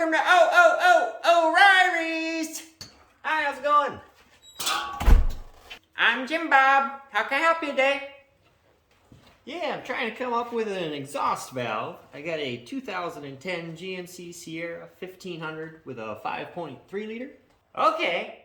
welcome to O'Reilly's. Hi, how's it going? I'm Jim Bob. How can I help you today? Yeah, I'm trying to come up with an exhaust valve. I got a 2010 GMC SIERRA 1500 with a 5.3 liter. Okay.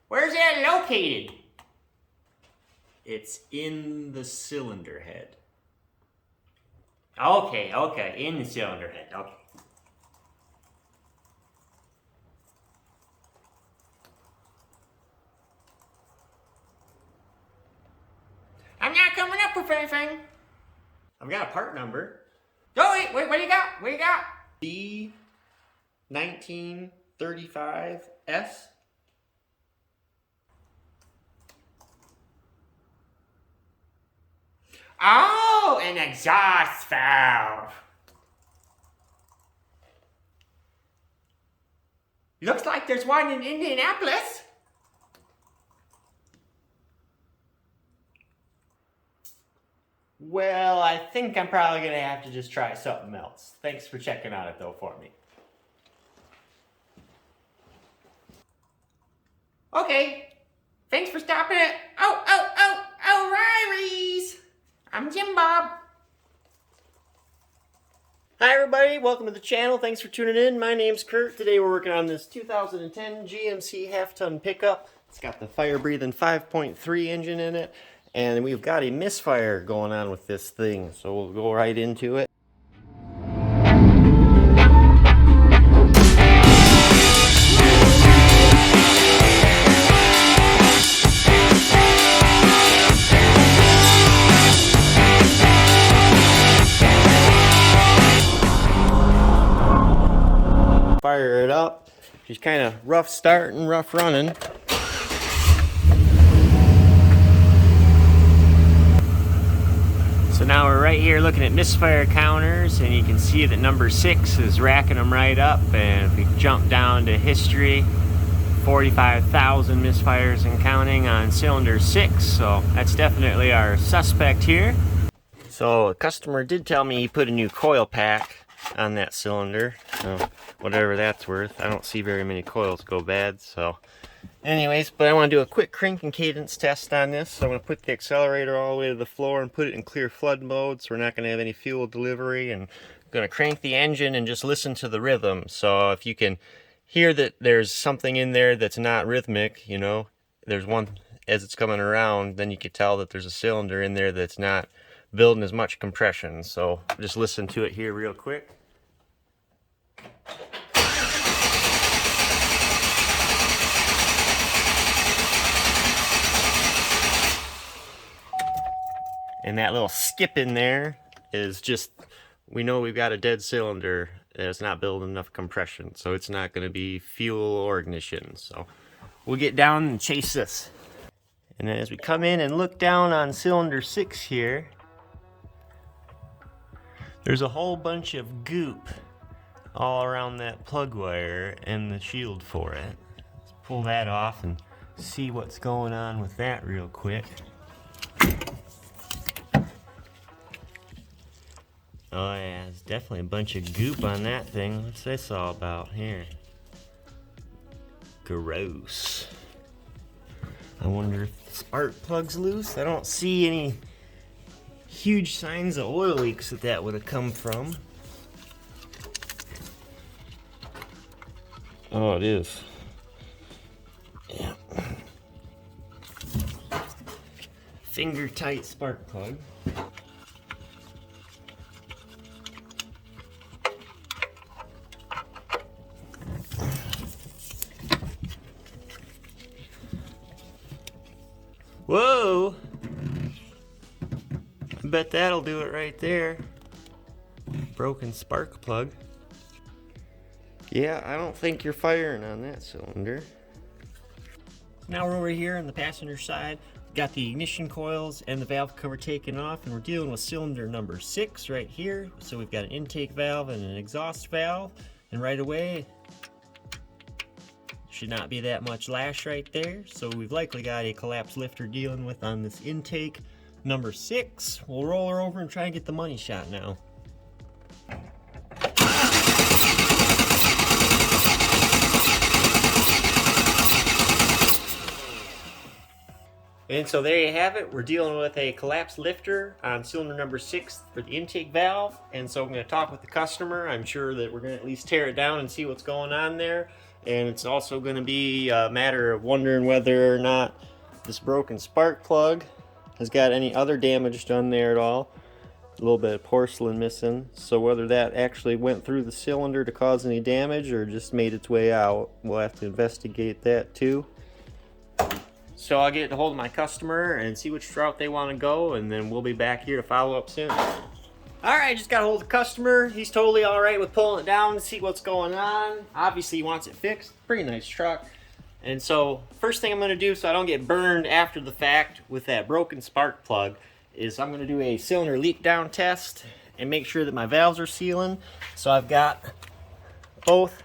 Where's that located? It's in the cylinder head. Okay, in the cylinder head, okay. I'm not coming up with anything. I've got a part number. Oh, wait, what do you got? What do you got? B1935S. Oh, an exhaust valve. Looks like there's one in Indianapolis. Well, I think I'm probably going to have to just try something else. Thanks for checking on it, though, for me. Okay. Thanks for stopping at O'Reilly's. I'm Jim Bob. Hi everybody, welcome to the channel. Thanks for tuning in. My name's Kurt. Today we're working on this 2010 GMC half-ton pickup. It's got the fire-breathing 5.3 engine in it, and we've got a misfire going on with this thing, so we'll go right into it. Fire it up. She's kind of rough starting, rough running. So now we're right here looking at misfire counters, and you can see that number 6 is racking them right up. And if we jump down to history, 45,000 misfires and counting on cylinder 6. So that's definitely our suspect here. So a customer did tell me he put a new coil pack on that cylinder, so whatever that's worth. I don't see very many coils go bad, so anyways, but I want to do a quick crank and cadence test on this. So I'm going to put the accelerator all the way to the floor and put it in clear flood mode, so we're not going to have any fuel delivery, and I'm going to crank the engine and just listen to the rhythm. So if you can hear that there's something in there that's not rhythmic, you know, there's one as it's coming around, then you could tell that there's a cylinder in there that's not building as much compression. So just listen to it here real quick. And that little skip in there is just, we know we've got a dead cylinder that's not building enough compression, so it's not going to be fuel or ignition. So we'll get down and chase this. And then as we come in and look down on cylinder 6 here, there's a whole bunch of goop all around that plug wire and the shield for it. Let's pull that off and see what's going on with that real quick. Oh yeah, there's definitely a bunch of goop on that thing. What's this all about here? Gross. I wonder if the spark plug's loose. I don't see any huge signs of oil leaks that would have come from. Oh, it is. Yeah. Finger tight spark plug. Whoa! I bet that'll do it right there. Broken spark plug. Yeah, I don't think you're firing on that cylinder. Now we're over here on the passenger side. got the ignition coils and the valve cover taken off, and we're dealing with cylinder number 6 right here. So we've got an intake valve and an exhaust valve, and right away should not be that much lash right there. So we've likely got a collapsed lifter dealing with on this intake number 6. We'll roll her over and try and get the money shot now. And so there you have it. We're dealing with a collapsed lifter on cylinder number 6 for the intake valve. And so I'm going to talk with the customer. I'm sure that we're going to at least tear it down and see what's going on there. And it's also going to be a matter of wondering whether or not this broken spark plug has got any other damage done there at all. A little bit of porcelain missing. So whether that actually went through the cylinder to cause any damage or just made its way out, we'll have to investigate that too. So I'll get a hold of my customer and see which route they want to go, and then we'll be back here to follow up soon. Alright, just got a hold of the customer. He's totally alright with pulling it down to see what's going on. Obviously he wants it fixed. Pretty nice truck. And so first thing I'm going to do so I don't get burned after the fact with that broken spark plug is I'm going to do a cylinder leak down test and make sure that my valves are sealing. So I've got both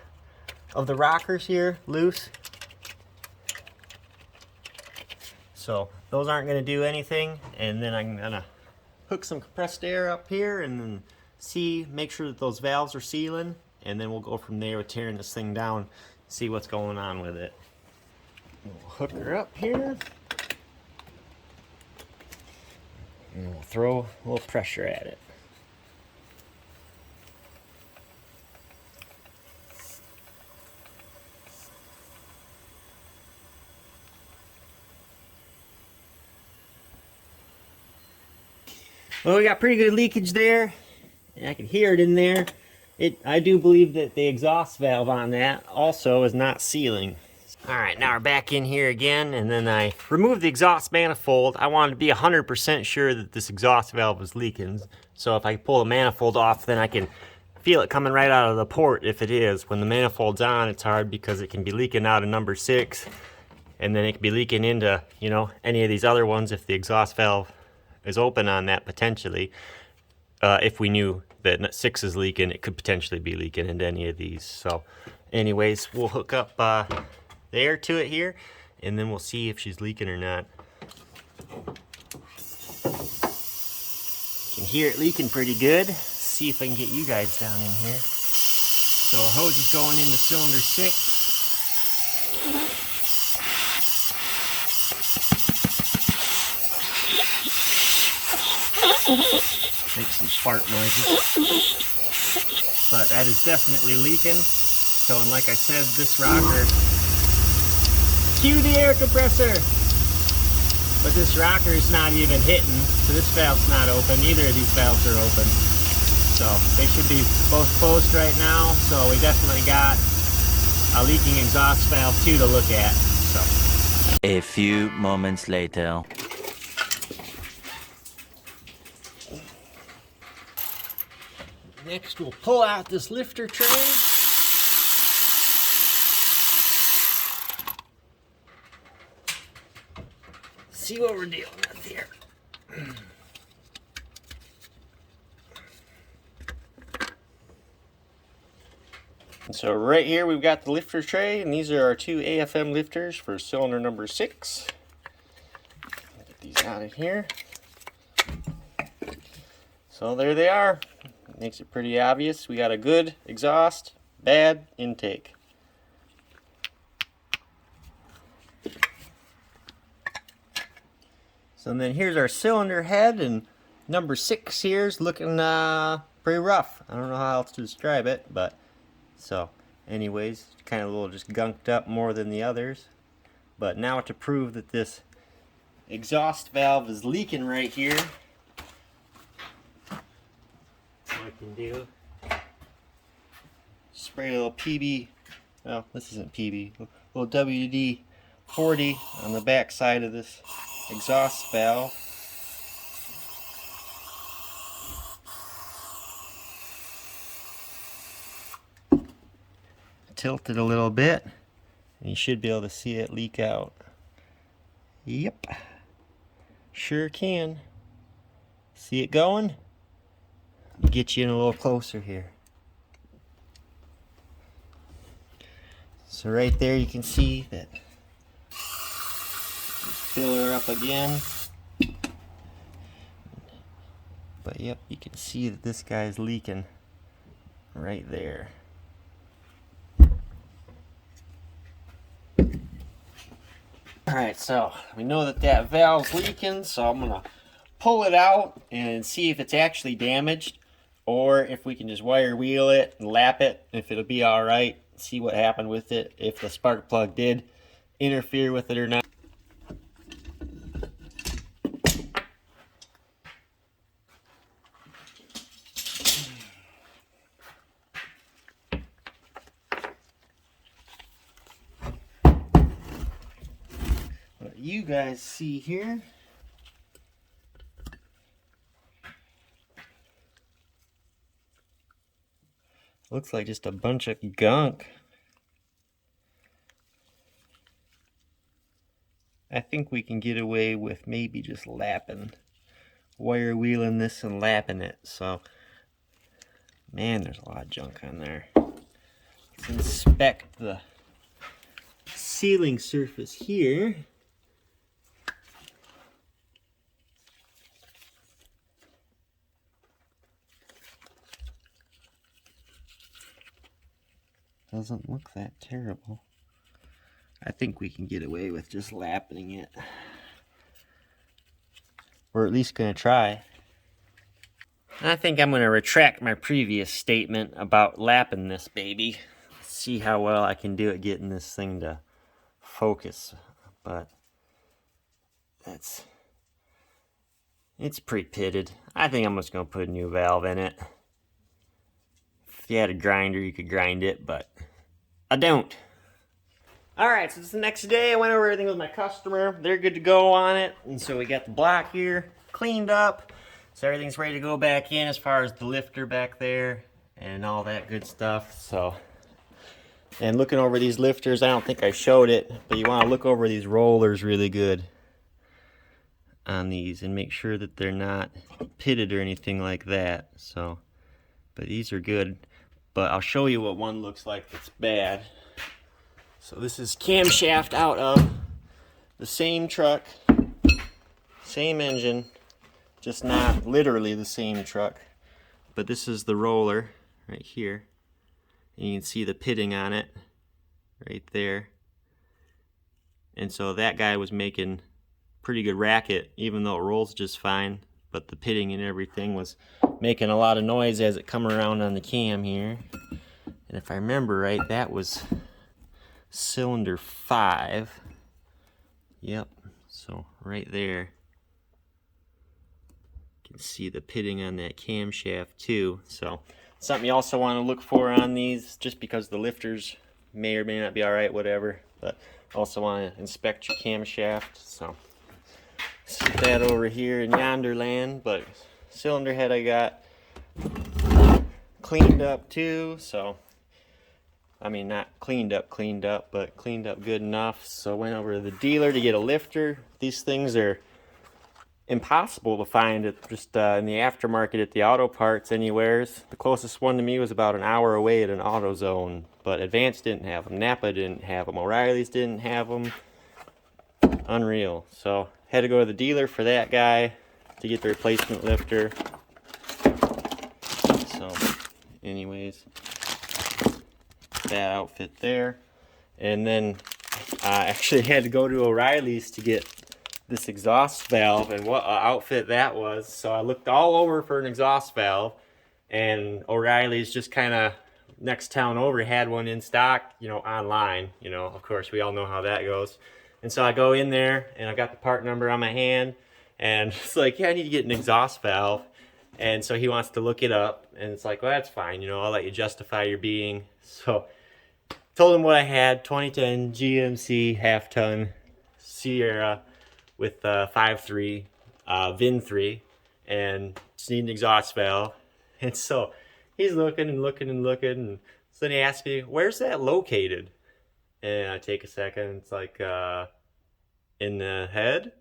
of the rockers here loose. So those aren't going to do anything, and then I'm going to hook some compressed air up here and then make sure that those valves are sealing, and then we'll go from there with tearing this thing down, see what's going on with it. We'll hook her up here, and we'll throw a little pressure at it. Well, we got pretty good leakage there, and I can hear it in there. I do believe that the exhaust valve on that also is not sealing. Alright, now we're back in here again, and then I removed the exhaust manifold. I wanted to be 100% sure that this exhaust valve was leaking. So if I pull the manifold off, then I can feel it coming right out of the port if it is. When the manifold's on, it's hard because it can be leaking out of number 6, and then it can be leaking into, you know, any of these other ones if the exhaust valve is open on that potentially. If we knew that 6 is leaking, it could potentially be leaking into any of these. So anyways, we'll hook up the air to it here, and then we'll see if she's leaking or not. You can hear it leaking pretty good. See if I can get you guys down in here. So hose is going into cylinder 6. Make some fart noises. But that is definitely leaking. So, and like I said, this rocker, cue the air compressor! But this rocker is not even hitting, so this valve's not open. Neither of these valves are open. So they should be both closed right now. So we definitely got a leaking exhaust valve too to look at. So a few moments later. Next, we'll pull out this lifter tray. See what we're dealing with here. So right here we've got the lifter tray, and these are our 2 AFM lifters for cylinder number 6. Get these out of here. So there they are. Makes it pretty obvious. We got a good exhaust, bad intake. So then here's our cylinder head, and number 6 here is looking pretty rough. I don't know how else to describe it, but so anyways, kind of a little just gunked up more than the others. But now to prove that this exhaust valve is leaking right here, what I can do, spray a little PB, well, this isn't PB, a little WD-40 on the back side of this exhaust valve. Tilt it a little bit, and you should be able to see it leak out. Yep. Sure can. See it going? Get you in a little closer here. So right there you can see that. Fill her up again. But yep, you can see that this guy's leaking right there. Alright, so we know that that valve's leaking, so I'm gonna pull it out and see if it's actually damaged, or if we can just wire wheel it and lap it, if it'll be alright, see what happened with it, if the spark plug did interfere with it or not. What you guys see here looks like just a bunch of gunk. I think we can get away with maybe just lapping, wire wheeling this and lapping it. So, man, there's a lot of junk on there. Let's inspect the sealing surface here. Doesn't look that terrible. I think we can get away with just lapping it. We're at least going to try. I think I'm going to retract my previous statement about lapping this baby. See how well I can do at getting this thing to focus. But it's pretty pitted. I think I'm just going to put a new valve in it. If you had a grinder, you could grind it, but I don't. Alright, so this is the next day. I went over everything with my customer. They're good to go on it. And so we got the block here cleaned up. So everything's ready to go back in as far as the lifter back there and all that good stuff. So, and looking over these lifters, I don't think I showed it, but you want to look over these rollers really good on these and make sure that they're not pitted or anything like that. So, but these are good. But I'll show you what one looks like that's bad. So this is camshaft out of the same truck, same engine, just not literally the same truck. But this is the roller right here. And you can see the pitting on it right there. And so that guy was making pretty good racket, even though it rolls just fine. But the pitting and everything was making a lot of noise as it come around on the cam here. And if I remember right, that was cylinder 5. Yep, so right there you can see the pitting on that camshaft too. So something you also want to look for on these, just because the lifters may or may not be alright, whatever, but also want to inspect your camshaft. So set that over here in yonder land. But cylinder head I got cleaned up too, so I mean, not cleaned up, but cleaned up good enough. So went over to the dealer to get a lifter. These things are impossible to find at just in the aftermarket at the auto parts anywheres. The closest one to me was about an hour away at an AutoZone, but Advance didn't have them, Napa didn't have them, O'Reilly's didn't have them. Unreal. So had to go to the dealer for that guy to get the replacement lifter. So anyways, that outfit there. And then I actually had to go to O'Reilly's to get this exhaust valve, and what outfit that was. So I looked all over for an exhaust valve, and O'Reilly's just kind of next town over had one in stock, you know, online. You know, of course, we all know how that goes. And so I go in there, and I got the part number on my hand, and it's like, yeah, I need to get an exhaust valve. And so he wants to look it up, and it's like, well, that's fine, you know, I'll let you justify your being. So told him what I had, 2010 GMC half-ton Sierra with 5.3 VIN 3, and just need an exhaust valve. And so he's looking and looking and looking, and so then he asks me, where's that located? And I take a second, it's like, in the head?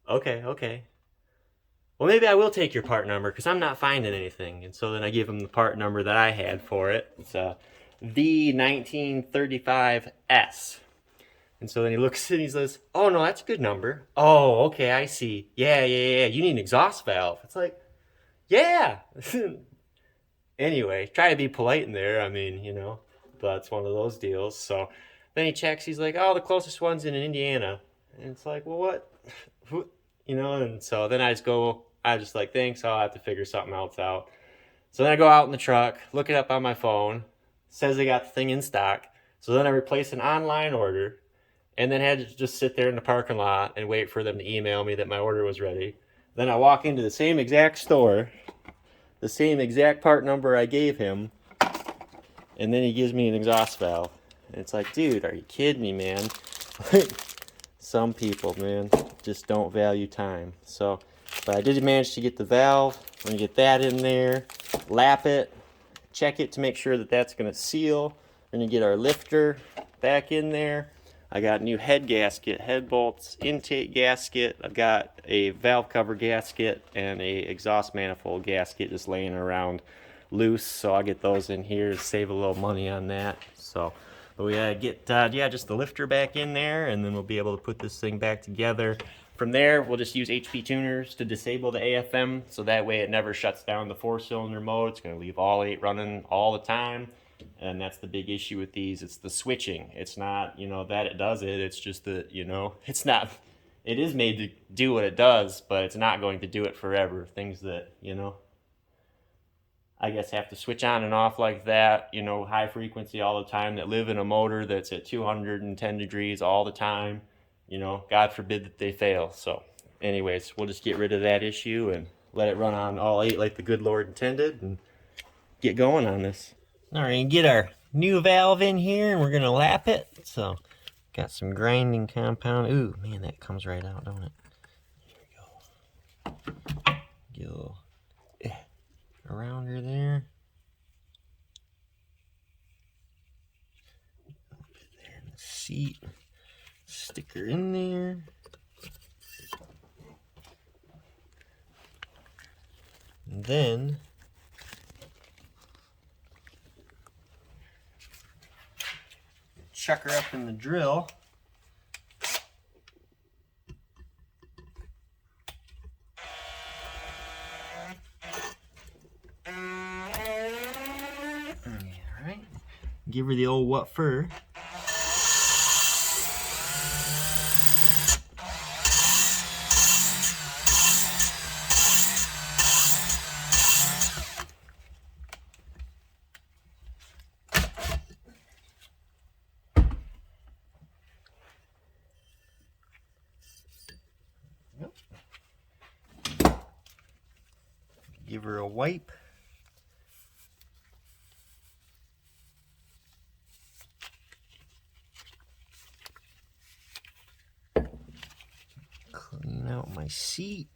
Okay, okay. Well, maybe I will take your part number because I'm not finding anything. And so then I give him the part number that I had for it. It's V1935S. And so then he looks and he says, "Oh no, that's a good number. Oh, okay, I see. Yeah. You need an exhaust valve." It's like, yeah. Anyway, try to be polite in there. I mean, but it's one of those deals. So then he checks. He's like, "Oh, the closest one's in Indiana." And it's like, "Well, what?" Who, And so then I just like, thanks. I'll have to figure something else out. So then I go out in the truck, look it up on my phone. Says they got the thing in stock. So then I replace an online order, and then had to just sit there in the parking lot and wait for them to email me that my order was ready. Then I walk into the same exact store, the same exact part number I gave him, and then he gives me an exhaust valve. And it's like, dude, are you kidding me, man? Some people, man, just don't value time. So, but I did manage to get the valve. We're gonna get that in there, lap it, check it to make sure that that's gonna seal. We're gonna get our lifter back in there. I got new head gasket, head bolts, intake gasket. I've got a valve cover gasket and a exhaust manifold gasket just laying around loose. So I'll get those in here to save a little money on that. So, but we get just the lifter back in there, and then we'll be able to put this thing back together. From there, we'll just use HP tuners to disable the AFM, so that way it never shuts down the 4-cylinder mode. It's going to leave all 8 running all the time. And that's the big issue with these. It's the switching. It's not, that it does it. It's just that, it's not, it is made to do what it does, but it's not going to do it forever. Things that, I guess have to switch on and off like that, high frequency all the time, that live in a motor that's at 210 degrees all the time, God forbid that they fail. So anyways, we'll just get rid of that issue and let it run on all 8 like the good Lord intended and get going on this. All right, get our new valve in here, and we're gonna lap it. So, got some grinding compound. Ooh, man, that comes right out, don't it? There we go. Get a little arounder there. Put it there in the seat. Sticker in there. And then chuck her up in the drill. Alright. Give her the old what for. Give her a wipe. Clean out my seat.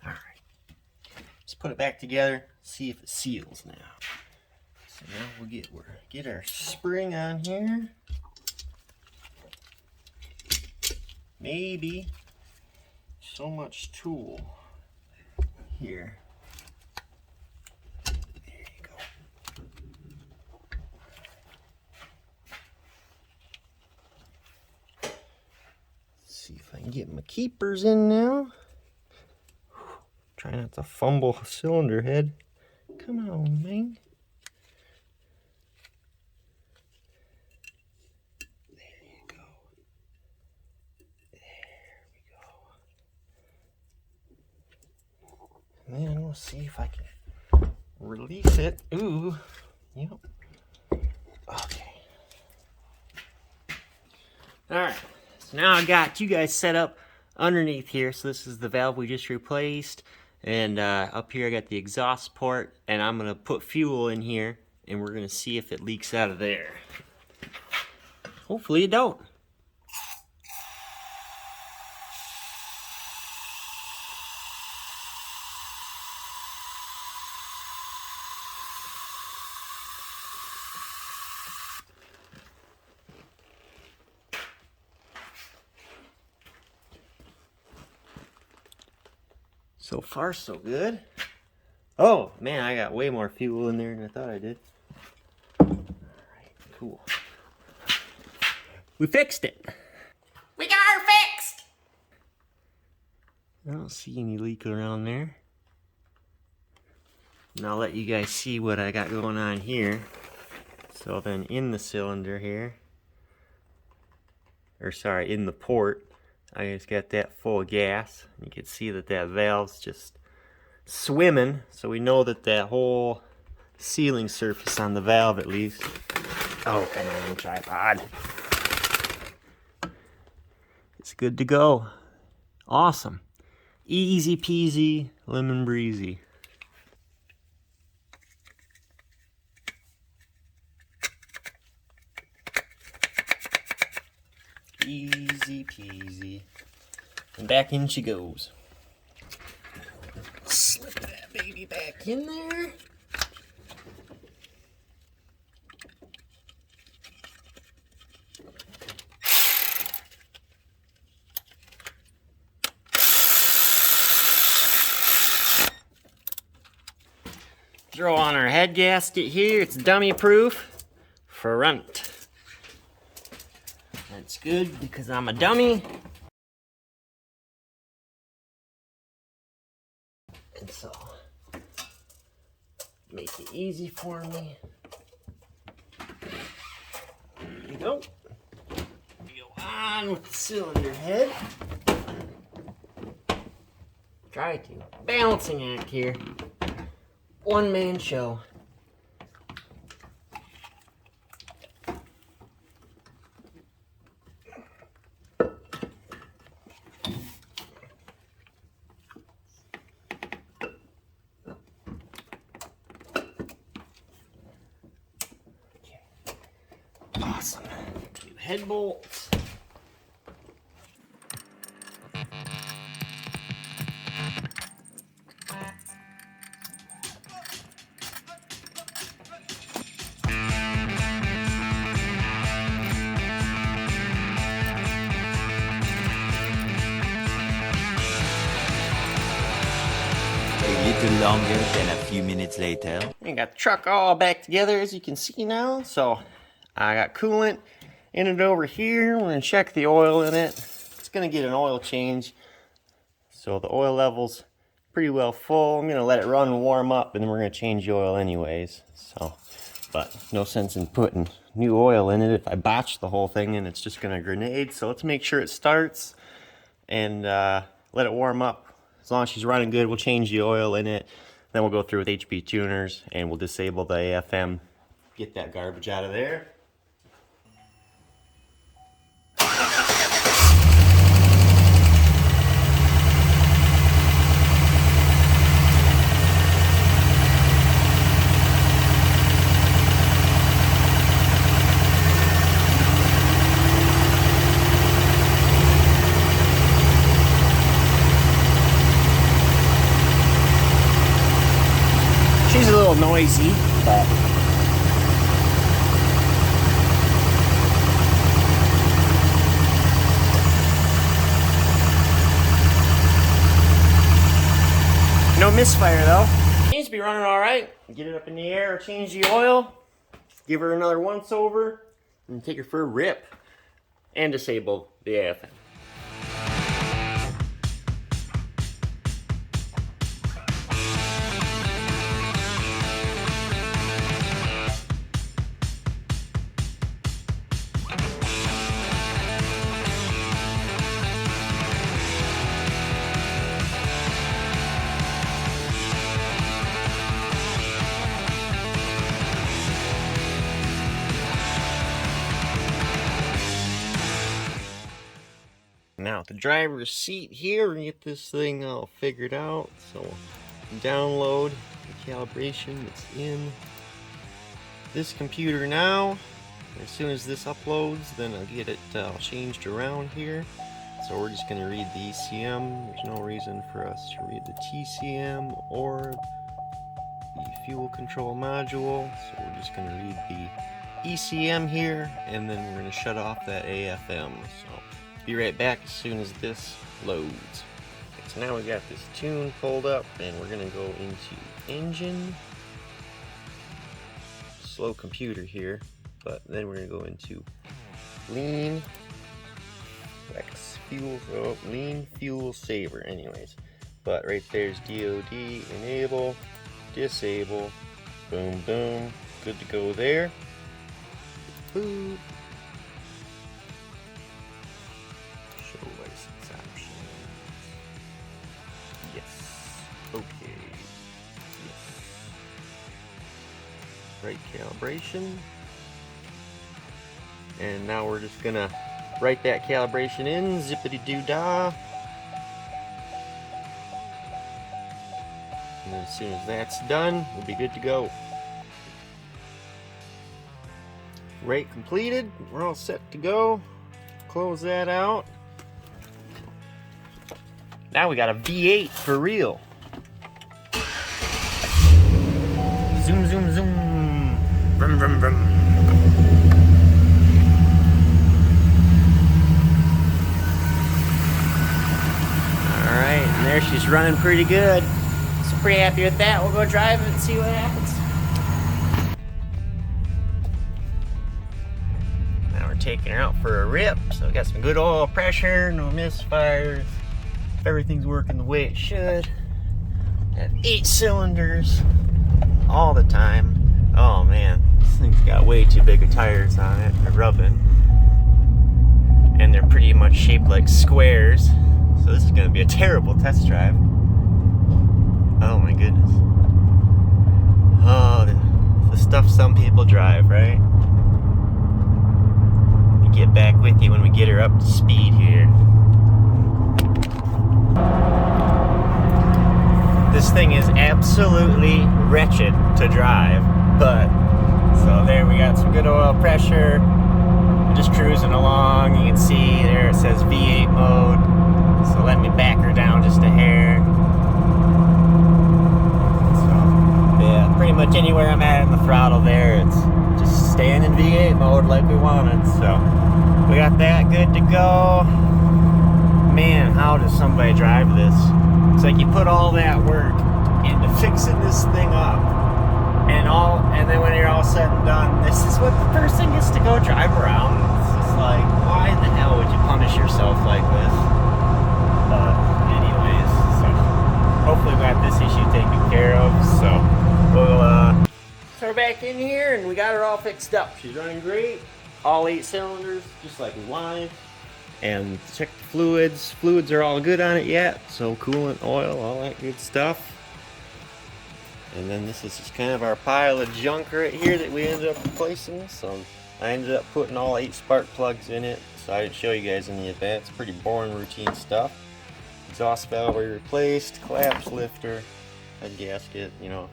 Alright. Let's put it back together, see if it seals now. So now we'll get our spring on here. Maybe so much tool here. There you go. Let's see if I can get my keepers in now. Try not to fumble a cylinder head. Come on, man. And then we'll see if I can release it. Ooh, yep. Okay. All right, so now I got you guys set up underneath here. So this is the valve we just replaced. And up here I got the exhaust port, and I'm gonna put fuel in here, and we're gonna see if it leaks out of there. Hopefully it don't. So far, so good. Oh, man, I got way more fuel in there than I thought I did. Alright, cool. We fixed it. We got her fixed! I don't see any leak around there. And I'll let you guys see what I got going on here. So then in the cylinder here, or sorry, in the port, I just got that full of gas. You can see that that valve's just swimming, so we know that that whole sealing surface on the valve at least. Oh, come on, tripod. It's good to go. Awesome. Easy peasy, lemon breezy. Easy peasy. And back in she goes. Slip that baby back in there. Throw on our head gasket here. It's dummy proof. Front. That's good because I'm a dummy. And so, make it easy for me. There you go. We go on with the cylinder head. Try to. Balancing act here. One man show. Awesome. Two head bolts. A little longer than a few minutes later. And got the truck all back together as you can see now. So I got coolant in it over here. We're gonna check the oil in it. It's gonna get an oil change. So the oil level's pretty well full. I'm gonna let it run and warm up, and then we're gonna change the oil anyways. So, but no sense in putting new oil in it if I botch the whole thing and it's just gonna grenade. So let's make sure it starts and let it warm up. As long as she's running good, we'll change the oil in it. Then we'll go through with HP tuners and we'll disable the AFM, get that garbage out of there. She's a little noisy, but no misfire though. Seems to be running all right. Get it up in the air, change the oil, give her another once over, and take her for a rip, and disable the AFM. Now, at the driver's seat here, we're gonna get this thing all figured out. So, download the calibration that's in this computer now. As soon as this uploads, then I'll get it changed around here. So we're just gonna read the ECM. There's no reason for us to read the TCM or the fuel control module. So we're just gonna read the ECM here, and then we're gonna shut off that AFM. So be right back as soon as this loads. Thanks. so now we got this tune pulled up, and we're gonna go into engine. Slow computer here, but then we're gonna go into lean flex fuel, lean fuel saver. Anyways, but right there's DOD enable, disable, boom boom, good to go there. Boop. Show license options. Yes. Okay. Yes. Right calibration. And now we're just gonna write that calibration in, zippity doo dah. And then as soon as that's done, we'll be good to go. Rate completed, we're all set to go. Close that out. Now we got a V8 for real. Zoom, zoom, zoom. Vroom, vroom, vroom. Alright, and there she's running pretty good. So pretty happy with that. We'll go drive it and see what happens. Taking her out for a rip, so we got some good oil pressure, no misfires. If everything's working the way it should, have 8 cylinders all the time. Oh man, this thing's got way too big of tires on it. They're rubbing, and they're pretty much shaped like squares. So this is going to be a terrible test drive. Oh my goodness. Oh, the stuff some people drive, right? Get back with you when we get her up to speed here. This thing is absolutely wretched to drive, but so there we got some good oil pressure. We're just cruising along. You can see there it says V8 mode. So let me back her down just a hair. So yeah, pretty much anywhere I'm at in the throttle there, it's just staying in V8 mode like we wanted. So we got that good to go. Man, how does somebody drive this? It's like you put all that work into fixing this thing up, and then when you're all said and done, this is what the person gets to go drive around. It's just like, why the hell would you punish yourself like this? But anyways, so hopefully we got this issue taken care of. So we'll throw her back in here, and we got her all fixed up. She's running great. All 8 cylinders, just like we wanted. And check the fluids. Fluids are all good on it yet. So coolant, oil, all that good stuff. And then this is just kind of our pile of junk right here that we ended up replacing. So I ended up putting all 8 spark plugs in it. So I didn't show you guys any of that. It's pretty boring routine stuff. Exhaust valve we replaced, collapse lifter, head gasket, you know,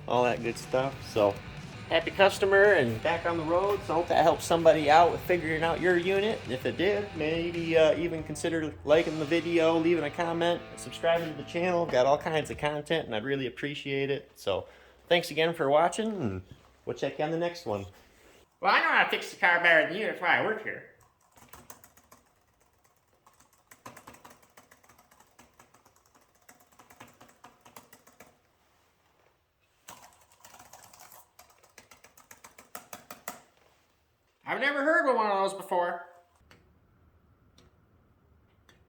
all that good stuff. So happy customer and back on the road. So I hope that helps somebody out with figuring out your unit. If it did, maybe even consider liking the video, leaving a comment, subscribing to the channel. Got all kinds of content, and I'd really appreciate it. So thanks again for watching, and we'll check you on the next one. Well, I know how to fix the car better than you. That's why I work here. I've never heard of one of those before.